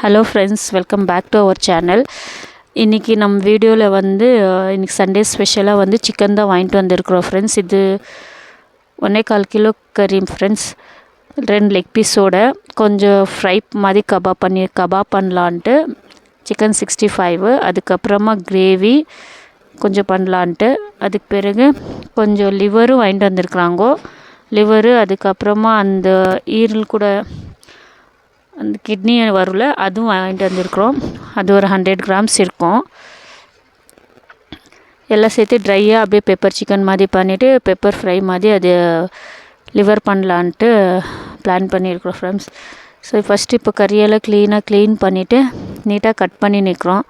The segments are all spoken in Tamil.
Hello friends, welcome back to our channel. இன்றைக்கி நம்ம வீடியோவில் இன்றைக்கி சண்டே ஸ்பெஷலாக சிக்கன் தான் வாங்கிட்டு வந்திருக்கிறோம் ஃப்ரெண்ட்ஸ். இது 1.25 கிலோ கறி ஃப்ரெண்ட்ஸ். 2 லெக் பீஸோட கொஞ்சம் ஃப்ரை மாதிரி கபாப் பண்ணலான்ட்டு சிக்கன் 65, அதுக்கப்புறமா கிரேவி கொஞ்சம் பண்ணலான்ட்டு, அதுக்கு பிறகு கொஞ்சம் லிவரும் வாங்கிட்டு வந்திருக்குறாங்கோ. லிவரு, அதுக்கப்புறமா அந்த ஈரல் கூட அந்த கிட்னி வரல, அதுவும் வாங்கிட்டு வந்திருக்கிறோம். அது ஒரு 100 கிராம்ஸ் இருக்கும். எல்லாம் சேர்த்து ட்ரையாக அப்படியே பெப்பர் சிக்கன் மாதிரி பண்ணிவிட்டு பெப்பர் ஃப்ரை மாதிரி அது லிவர் பண்ணலான்ட்டு பிளான் பண்ணியிருக்கிறோம் ஃப்ரெண்ட்ஸ். ஸோ ஃபஸ்ட்டு இப்போ கறியெல்லாம் க்ளீன் பண்ணிவிட்டு நீட்டாக கட் பண்ணி நிற்கிறோம்.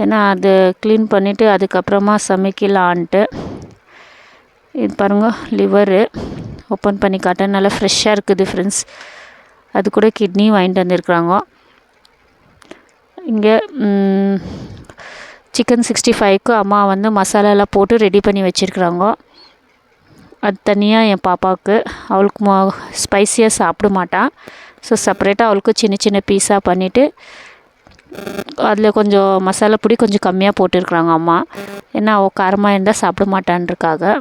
ஏன்னா அது க்ளீன் பண்ணிவிட்டு அதுக்கப்புறமா சமைக்கலான்ட்டு. இது பாருங்கள், லிவரு ஓப்பன் பண்ணி காட்டேன், நல்லா ஃப்ரெஷ்ஷாக இருக்குது ஃப்ரெண்ட்ஸ். அது கூட கிட்னி வாங்கிட்டு வந்திருக்குறாங்க. இங்கே சிக்கன் 65க்கு அம்மா மசாலாலாம் போட்டு ரெடி பண்ணி வச்சுருக்குறாங்க. அது தனியாக என் பாப்பாவுக்கு, அவளுக்கு ஸ்பைஸியாக சாப்பிட மாட்டான். ஸோ செப்பரேட்டாக அவளுக்கு சின்ன சின்ன பீஸாக பண்ணிவிட்டு அதில் கொஞ்சம் மசாலா பொடி கொஞ்சம் கம்மியாக போட்டுருக்குறாங்க அம்மா. ஏன்னா அவள் காரமாக இருந்தால் சாப்பிட மாட்டான்றக்காக.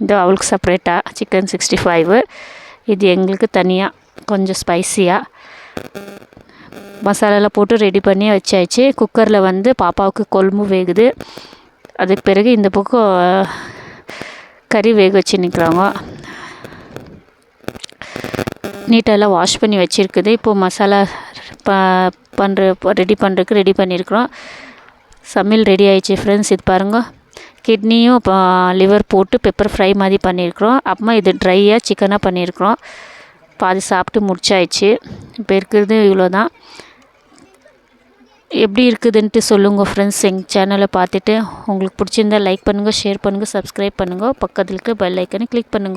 இது அவளுக்கு செப்பரேட்டாக சிக்கன் 65, இது எங்களுக்கு தனியாக கொஞ்சம் ஸ்பைஸியாக மசாலாலாம் போட்டு ரெடி பண்ணி வச்சாச்சு. குக்கரில் பாப்பாவுக்கு கொழும்பு வேகுது. அதுக்கு பிறகு இந்த பக்கம் கறி வேக வச்சு நிற்கிறாங்க. நீட்டெல்லாம் வாஷ் பண்ணி வச்சுருக்குது. இப்போது மசாலா ரெடி பண்ணியிருக்கிறோம். சமையல் ரெடி ஆயிடுச்சு ஃப்ரெண்ட்ஸ். இது பாருங்கள், கிட்னியும் இப்போ லிவர் போட்டு பெப்பர் ஃப்ரை மாதிரி பண்ணியிருக்கிறோம். அப்புறமா இது ட்ரையாக சிக்கனாக பண்ணியிருக்கிறோம். பாதி சாப்பிட்டு முடிச்சாயிடுச்சு. இப்போ இருக்கிறது இவ்வளோ தான். எப்படி இருக்குதுன்ட்டு சொல்லுங்கள் ஃப்ரெண்ட்ஸ். எங்கள் சேனலை பார்த்துட்டு உங்களுக்கு பிடிச்சிருந்தால் லைக் பண்ணுங்கள், ஷேர் பண்ணுங்கள், சப்ஸ்கிரைப் பண்ணுங்கள். பக்கத்தில் இருக்க பெல் ஐக்கனை கிளிக் பண்ணுங்கள்.